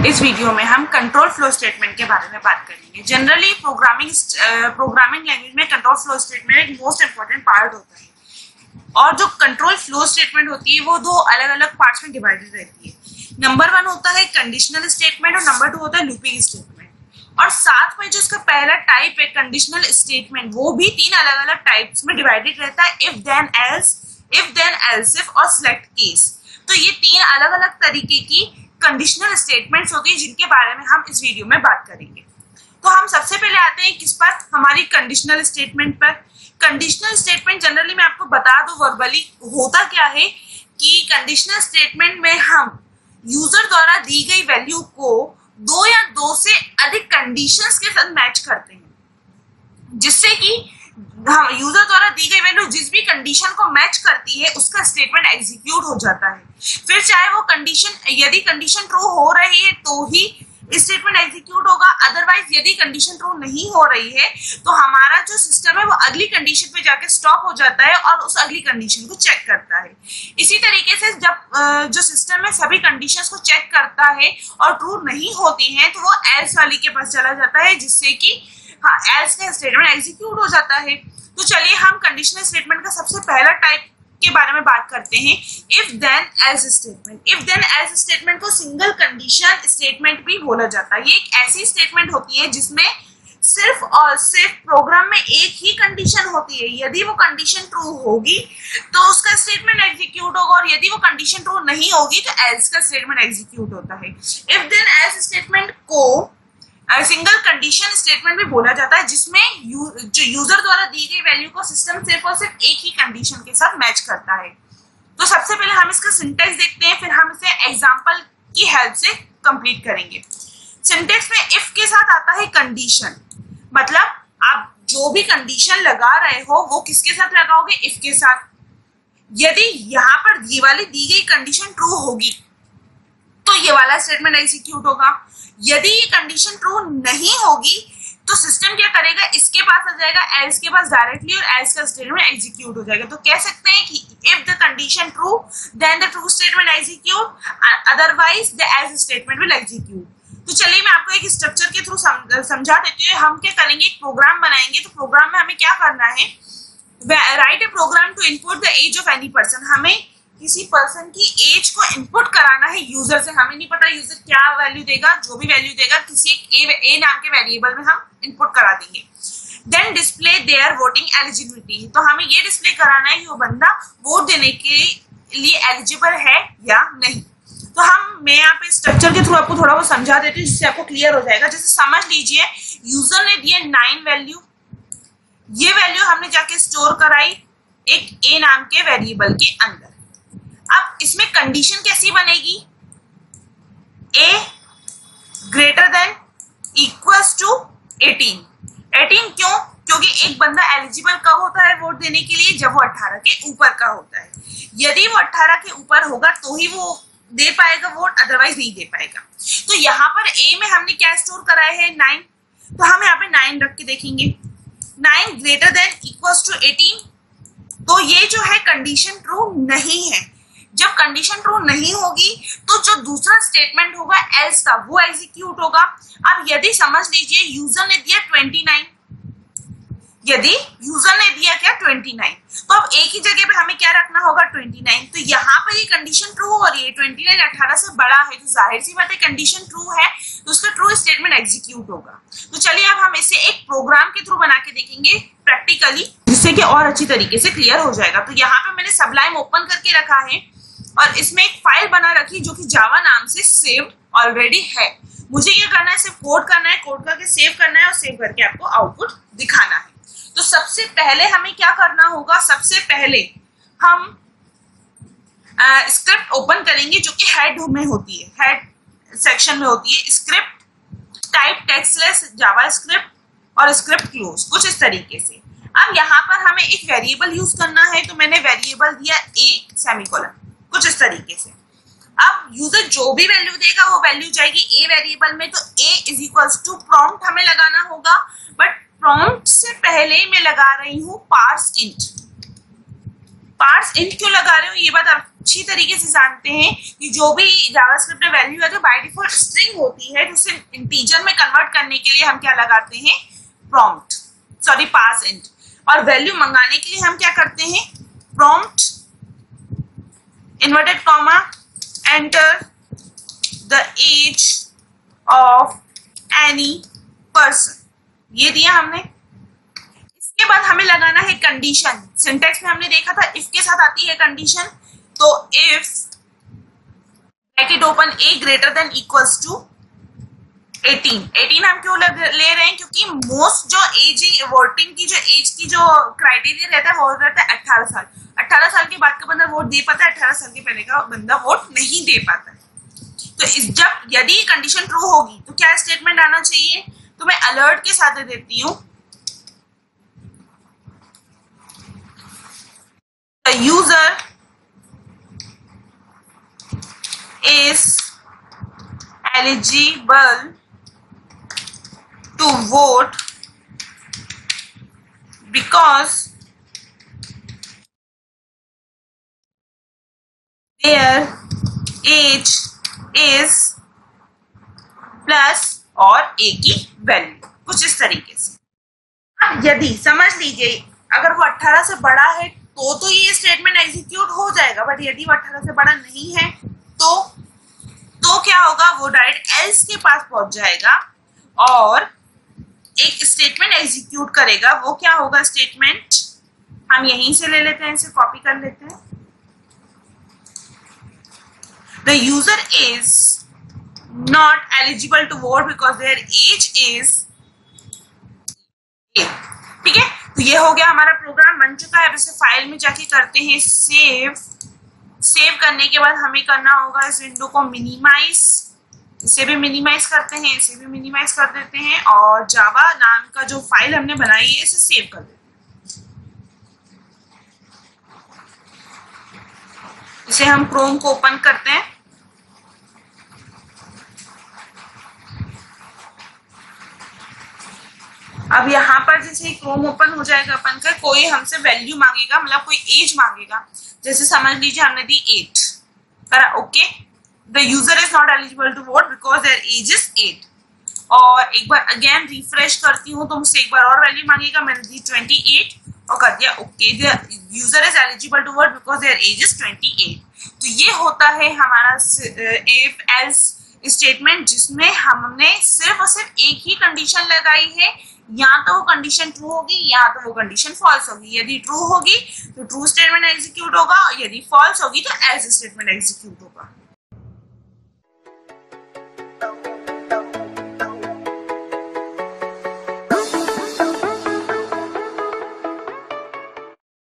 इस वीडियो में हम कंट्रोल फ्लो स्टेटमेंट के बारे में बात करेंगे। जनरली प्रोग्रामिंग लैंग्वेज में कंट्रोल फ्लो स्टेटमेंट एक मोस्ट इंपॉर्टेंट पार्ट होता है और जो कंट्रोल फ्लो स्टेटमेंट होती है वो दो अलग अलग पार्ट्स में डिवाइडेड रहती है। नंबर 1 होता है कंडीशनल स्टेटमेंट और नंबर 2 होता है लूपिंग स्टेटमेंट। और साथ में जो इसका पहला टाइप है कंडीशनल स्टेटमेंट, वो भी 3 अलग अलग टाइप्स में डिवाइडेड रहता है, if then else, if then else if और सिलेक्ट केस। तो ये 3 अलग अलग तरीके की कंडीशनल स्टेटमेंट्स होती है जिनके बारे में हम इस वीडियो में बात करेंगे। तो हम सबसे पहले आते हैं किस पर, हमारी कंडीशनल स्टेटमेंट पर। कंडीशनल स्टेटमेंट जनरली मैं आपको बता दूं वर्बली होता क्या है कि कंडीशनल स्टेटमेंट में हम यूजर द्वारा दी गई वैल्यू को 2 या 2 से अधिक कंडीशंस के साथ मैच करते हैं, जिससे कि यूजर द्वारा दी गई वैल्यू जिस भी कंडीशन को मैच करती है उसका स्टेटमेंट एग्जीक्यूट हो जाता है। फिर चाहे वो कंडीशन, यदि कंडीशन ट्रू हो रही है तो ही स्टेटमेंट एग्जीक्यूट होगा, अदरवाइज यदि कंडीशन ट्रू नहीं हो रही है तो हमारा जो सिस्टम है वो अगली कंडीशन पे जाके स्टॉप हो जाता है और उस अगली कंडीशन को चेक करता है। इसी तरीके से जब जो सिस्टम है सभी कंडीशंस को चेक करता है और ट्रू नहीं होती हैं तो वो एल्स वाली के पास चला जाता है, जिससे कि एल्स का स्टेटमेंट एग्जीक्यूट हो जाता है। तो चलिए हम कंडीशनल स्टेटमेंट का सबसे पहला टाइप के बारे में बात करते हैं, if then else statement. If then else statement को सिंगल कंडीशन स्टेटमेंट भी बोला जाता है। ये एक ऐसी स्टेटमेंट होती है जिसमें सिर्फ और सिर्फ प्रोग्राम में एक ही कंडीशन होती है। यदि वो कंडीशन ट्रू होगी तो उसका स्टेटमेंट एग्जीक्यूट होगा और यदि वो कंडीशन ट्रू नहीं होगी तो एल्स का स्टेटमेंट एग्जीक्यूट होता है। इफ देन एल्स स्टेटमेंट को सिंगल कंडीशन स्टेटमेंट भी बोला जाता है, जिसमें जो यूजर द्वारा दी गई वैल्यू को सिस्टम सिर्फ और सिर्फ एक ही कंडीशन के साथ मैच करता है। तो सबसे पहले हम इसका सिंटैक्स देखते हैं, फिर हम इसे एग्जांपल की हेल्प से कंप्लीट करेंगे। सिंटैक्स में इफ के साथ आता है कंडीशन, मतलब आप जो भी कंडीशन लगा रहे हो वो किसके साथ लगाओगे, इफ के साथ। यदि यहाँ पर ये वाली दी गई कंडीशन ट्रू होगी तो ये वाला स्टेटमेंट एग्जीक्यूट होगा। यदि ये कंडीशन ट्रू नहीं होगी तो सिस्टम क्या करेगा, इसके पास आ जाएगा एल्स के पास डायरेक्टली और एल्स का स्टेटमेंट एग्जीक्यूट हो जाएगा। तो कह सकते हैं कि if the condition true then the true statement execute, otherwise the else statement will execute. तो चलिए मैं आपको एक स्ट्रक्चर के थ्रू समझा देती हूँ। हम क्या करेंगे, एक प्रोग्राम बनाएंगे। तो प्रोग्राम में हमें क्या करना है, write a program to input the age of any person. हमें किसी पर्सन की एज को इनपुट कराना है यूजर से। हमें नहीं पता यूजर क्या वैल्यू देगा, जो भी वैल्यू देगा किसी एक ए नाम के वेरिएबल में हम इनपुट करा देंगे। Then display their voting eligibility. तो हमें ये डिस्प्ले कराना है कि वो बंदा वोट देने के लिए एलिजिबल है या नहीं। तो मैं यहाँ पे स्ट्रक्चर के थ्रू आपको थोड़ा बहुत समझा देती हूँ जिससे आपको क्लियर हो जाएगा। जैसे समझ लीजिए यूजर ने दिए 9 वैल्यू, ये वैल्यू हमने जाके स्टोर कराई एक ए नाम के वेरिएबल के अंदर। अब इसमें कंडीशन कैसी बनेगी, a greater than equals to 18। 18 क्यों, क्योंकि एक बंदा एलिजिबल कब होता है वोट देने के लिए, जब वो 18 के ऊपर का होता है। यदि वो 18 के ऊपर होगा तो ही वो दे पाएगा वोट, अदरवाइज नहीं दे पाएगा। तो यहाँ पर a में हमने क्या स्टोर कराया है, 9। तो हम यहाँ पे 9 रख के देखेंगे, 9 ग्रेटर देन इक्वल्स टू 18। तो ये जो है कंडीशन ट्रू नहीं है। जब कंडीशन ट्रू नहीं होगी तो जो दूसरा स्टेटमेंट होगा एल्स का, वो एग्जीक्यूट होगा। अब यदि समझ लीजिए यूजर ने दिया 29, यदि यूजर ने दिया क्या 29, तो अब एक ही जगह पे हमें क्या रखना होगा 29। तो यहाँ पर ये कंडीशन ट्रू हो रही है, 29 18 से बड़ा है, तो जाहिर सी बात है कंडीशन ट्रू है तो उसका ट्रू स्टेटमेंट एग्जीक्यूट होगा। तो चलिए अब हम इसे एक प्रोग्राम के थ्रू बना के देखेंगे प्रैक्टिकली, जिससे कि और अच्छी तरीके से क्लियर हो जाएगा। तो यहाँ पे मैंने सबलाइम ओपन करके रखा है और इसमें एक फाइल बना रखी जो कि जावा नाम से सेव ऑलरेडी है। मुझे क्या करना है, सिर्फ कोड करना है, कोड करके सेव करना है और सेव करके आपको आउटपुट दिखाना है। तो सबसे पहले हमें क्या करना होगा, सबसे पहले हम स्क्रिप्ट ओपन करेंगे जो कि हेड में होती है, हेड सेक्शन में होती है। स्क्रिप्ट टाइप टेक्स्टलेस जावास्क्रिप्ट और स्क्रिप्ट क्लोज, कुछ इस तरीके से। अब यहाँ पर हमें एक वेरिएबल यूज करना है, तो मैंने वेरिएबल दिया ए सेमीकोलन, कुछ इस तरीके से। अब यूजर जो भी वैल्यू देगा वो वैल्यू जाएगी ए वेरिएबल में। तो ए इज इक्वल्स टू प्रॉम्प्ट हमें लगाना होगा, बट प्रॉम्प्ट से पहले मैं लगा रही हूँ पार्स इंट। पार्स इंट क्यों लगा रहे हो, ये बात आप अच्छी तरीके से जानते हैं कि जो भी जावास्क्रिप्ट में वैल्यू है तो बाय डिफॉल्ट स्ट्रिंग होती है, तो उसे इंटीजर में कन्वर्ट करने के लिए हम क्या लगाते हैं, प्रॉम्प्ट, सॉरी पार्स इंट। और वैल्यू मंगाने के लिए हम क्या करते हैं, prompt inverted comma enter the age of any person, ये दिया हमने। इसके बाद हमें लगाना है कंडीशन। सिंटेक्स में हमने देखा था इफ के साथ आती है कंडीशन, तो if bracket open a greater than equals to 18 हम क्यों ले रहे हैं, क्योंकि मोस्ट जो एज वोटिंग की जो एज की जो क्राइटेरिया रहता है वो रहता है 18 साल। 18 साल के बाद का बंदा वोट दे पाता है, 18 साल के पहले का बंदा वोट नहीं दे पाता है। तो जब यदि कंडीशन ट्रू होगी तो क्या स्टेटमेंट आना चाहिए, तो मैं अलर्ट के साथ दे देती हूँ, the user is eligible to vote because their age is plus और ए की वैल्यू, कुछ इस तरीके से। अब यदि समझ लीजिए अगर वो 18 से बड़ा है तो ये स्टेटमेंट एग्जीक्यूट हो जाएगा, बट यदि वो 18 से बड़ा नहीं है तो क्या होगा, वो डायरेक्ट एल्स के पास पहुंच जाएगा और एक स्टेटमेंट एग्जीक्यूट करेगा। वो क्या होगा स्टेटमेंट, हम यहीं से ले लेते हैं, इसे कॉपी कर लेते हैं। The user is not eligible to vote because their age is, ठीक है। तो ये हो गया, हमारा प्रोग्राम बन चुका है। अब इसे फाइल में जाके करते हैं सेव। सेव करने के बाद हमें करना होगा इस विंडो को मिनिमाइज, इसे भी मिनिमाइज करते हैं, इसे भी मिनिमाइज कर देते हैं और जावा नाम का जो फाइल हमने बनाई है इसे सेव कर देते हैं। इसे हम क्रोम को ओपन करते हैं। अब यहाँ पर जैसे क्रोम ओपन हो जाएगा अपन का, कोई हमसे वैल्यू मांगेगा, मतलब कोई एज मांगेगा, जैसे समझ लीजिए हमने दी 8 करा, okay. The user is not eligible to vote because their age is 8। और एक बार अगेन रिफ्रेश करती हूँ तो मुझसे एक बार और वैल्यू मांगेगा, मैंने दी 28 और कर दिया okay. The user is eligible to vote because their age is 28। तो ये होता है हमारा इफ एल्स स्टेटमेंट, जिसमें हमने सिर्फ और सिर्फ एक ही कंडीशन लगाई है, या तो वो कंडीशन ट्रू होगी या तो वो कंडीशन फॉल्स होगी। यदि ट्रू होगी तो ट्रू स्टेटमेंट एग्जीक्यूट होगा और यदि फॉल्स होगी तो एल्स स्टेटमेंट एग्जीक्यूट होगा।